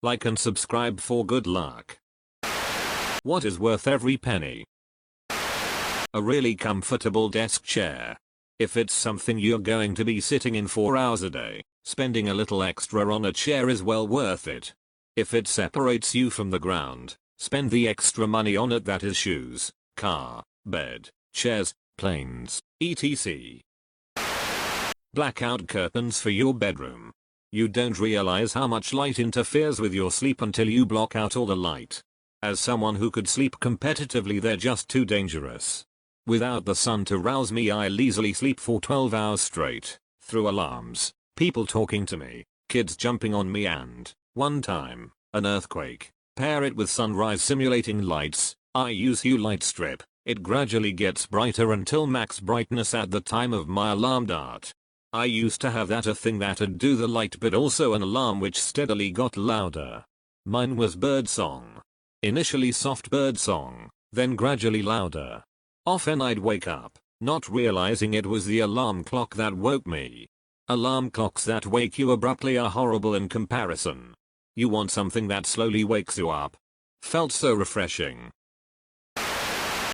Like and subscribe for good luck. What is worth every penny? A really comfortable desk chair. If it's something you're going to be sitting in 4 hours a day, spending a little extra on a chair is well worth it. If it separates you from the ground, spend the extra money on it. That is shoes, car, bed, chairs, planes, etc. Blackout curtains for your bedroom. You don't realize how much light interferes with your sleep until you block out all the light. As someone who could sleep competitively, they're just too dangerous. Without the sun to rouse me, I'll easily sleep for 12 hours straight, through alarms, people talking to me, kids jumping on me, and, one time, an earthquake. Pair it with sunrise simulating lights. I use Hue light strip. It gradually gets brighter until max brightness at the time of my alarm dart. I used to have that a thing that'd do the light but also an alarm which steadily got louder. Mine was birdsong. Initially soft birdsong, then gradually louder. Often I'd wake up, not realizing it was the alarm clock that woke me. Alarm clocks that wake you abruptly are horrible in comparison. You want something that slowly wakes you up. Felt so refreshing.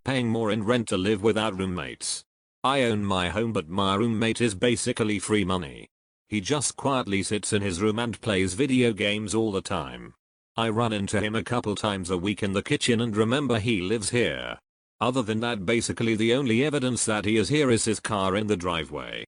Paying more in rent to live without roommates. I own my home, but my roommate is basically free money. He just quietly sits in his room and plays video games all the time. I run into him a couple times a week in the kitchen and remember he lives here. Other than that, basically the only evidence that he is here is his car in the driveway.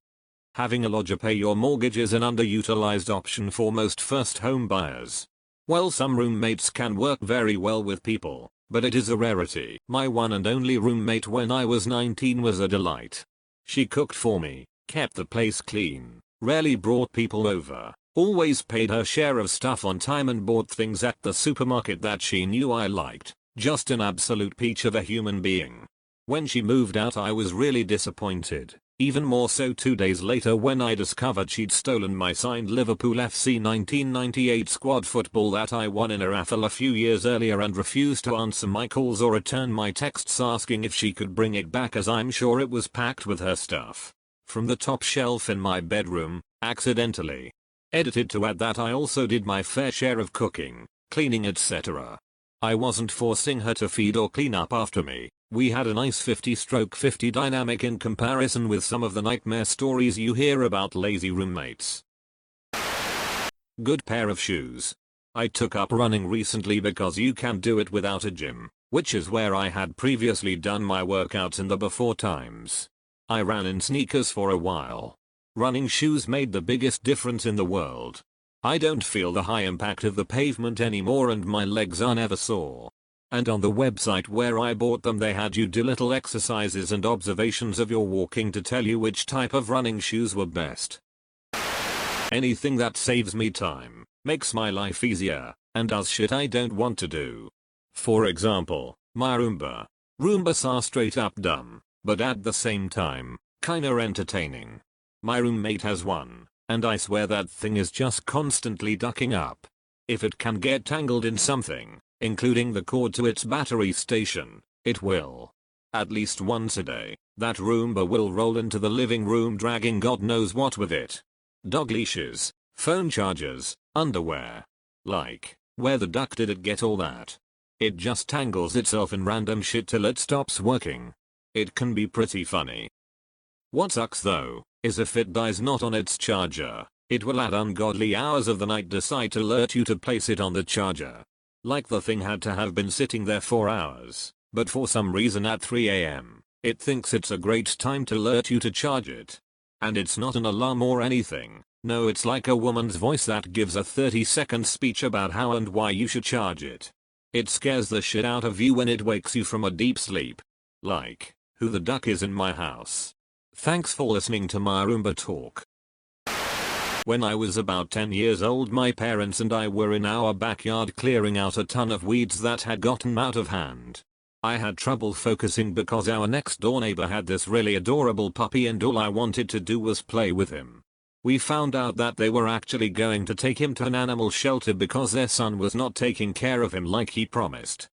Having a lodger pay your mortgage is an underutilized option for most first home buyers. Well, some roommates can work very well with people, but it is a rarity. My one and only roommate when I was 19 was a delight. She cooked for me, kept the place clean, rarely brought people over, always paid her share of stuff on time and bought things at the supermarket that she knew I liked. Just an absolute peach of a human being. When she moved out, I was really disappointed. Even more so 2 days later when I discovered she'd stolen my signed Liverpool FC 1998 squad football that I won in a raffle a few years earlier and refused to answer my calls or return my texts asking if she could bring it back, as I'm sure it was packed with her stuff. From the top shelf in my bedroom, accidentally. Edited to add that I also did my fair share of cooking, cleaning, etc. I wasn't forcing her to feed or clean up after me. We had a nice 50/50 dynamic in comparison with some of the nightmare stories you hear about lazy roommates. Good pair of shoes. I took up running recently because you can do it without a gym, which is where I had previously done my workouts in the before times. I ran in sneakers for a while. Running shoes made the biggest difference in the world. I don't feel the high impact of the pavement anymore and my legs are never sore. And on the website where I bought them, they had you do little exercises and observations of your walking to tell you which type of running shoes were best. Anything that saves me time, makes my life easier, and does shit I don't want to do. For example, my Roomba. Roombas are straight up dumb, but at the same time, kinda entertaining. My roommate has one, and I swear that thing is just constantly ducking up. If it can get tangled in something, including the cord to its battery station, it will. At least once a day, that Roomba will roll into the living room dragging God knows what with it. Dog leashes, phone chargers, underwear. Like, where the duck did it get all that? It just tangles itself in random shit till it stops working. It can be pretty funny. What sucks though, is if it dies not on its charger, it will at ungodly hours of the night decide to alert you to place it on the charger. Like the thing had to have been sitting there for hours, but for some reason at 3 AM, it thinks it's a great time to alert you to charge it. And it's not an alarm or anything, no, it's like a woman's voice that gives a 30-second speech about how and why you should charge it. It scares the shit out of you when it wakes you from a deep sleep. Like, who the duck is in my house. Thanks for listening to my Roomba talk. When I was about 10 years old, my parents and I were in our backyard clearing out a ton of weeds that had gotten out of hand. I had trouble focusing because our next door neighbor had this really adorable puppy and all I wanted to do was play with him. We found out that they were actually going to take him to an animal shelter because their son was not taking care of him like he promised.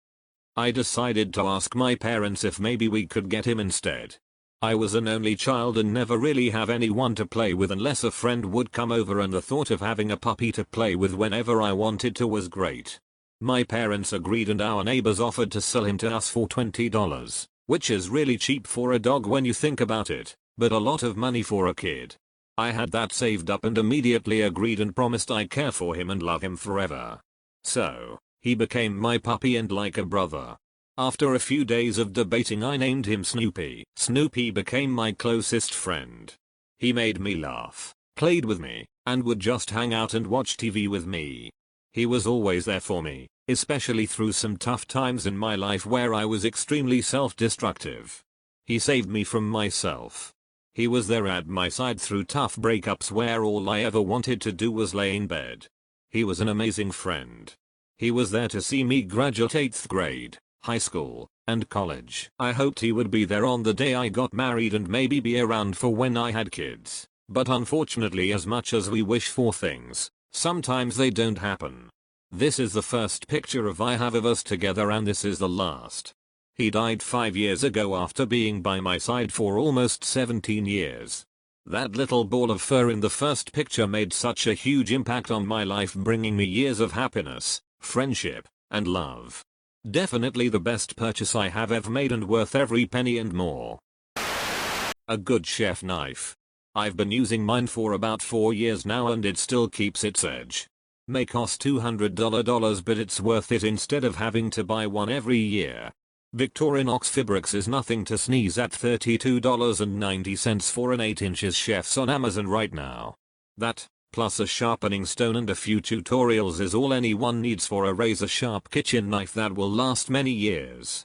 I decided to ask my parents if maybe we could get him instead. I was an only child and never really have anyone to play with unless a friend would come over, and the thought of having a puppy to play with whenever I wanted to was great. My parents agreed and our neighbors offered to sell him to us for $20, which is really cheap for a dog when you think about it, but a lot of money for a kid. I had that saved up and immediately agreed and promised I'd care for him and love him forever. So, he became my puppy and like a brother. After a few days of debating, I named him Snoopy. Snoopy became my closest friend. He made me laugh, played with me, and would just hang out and watch TV with me. He was always there for me, especially through some tough times in my life where I was extremely self-destructive. He saved me from myself. He was there at my side through tough breakups where all I ever wanted to do was lay in bed. He was an amazing friend. He was there to see me graduate 8th grade, high school, and college. I hoped he would be there on the day I got married and maybe be around for when I had kids, but unfortunately, as much as we wish for things, sometimes they don't happen. This is the first picture I have of us together and this is the last. He died 5 years ago after being by my side for almost 17 years. That little ball of fur in the first picture made such a huge impact on my life, bringing me years of happiness, friendship, and love. Definitely the best purchase I have ever made and worth every penny and more. A good chef knife. I've been using mine for about 4 years now and it still keeps its edge. May cost $200 but it's worth it instead of having to buy one every year. Victorinox Fabrics is nothing to sneeze at, $32.90 for an 8 inches chef's on Amazon right now. That, plus a sharpening stone and a few tutorials is all anyone needs for a razor sharp kitchen knife that will last many years.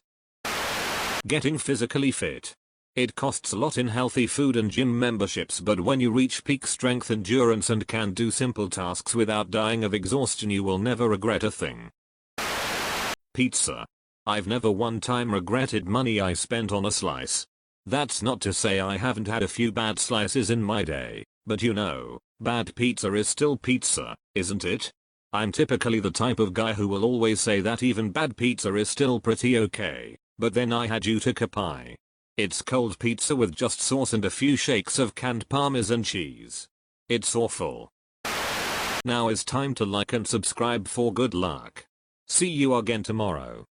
Getting physically fit. It costs a lot in healthy food and gym memberships, but when you reach peak strength, endurance and can do simple tasks without dying of exhaustion, you will never regret a thing. Pizza. I've never one time regretted money I spent on a slice. That's not to say I haven't had a few bad slices in my day, but you know, bad pizza is still pizza, isn't it? I'm typically the type of guy who will always say that even bad pizza is still pretty okay, but then I had Utica pie. It's cold pizza with just sauce and a few shakes of canned Parmesan cheese. It's awful. Now is time to like and subscribe for good luck. See you again tomorrow.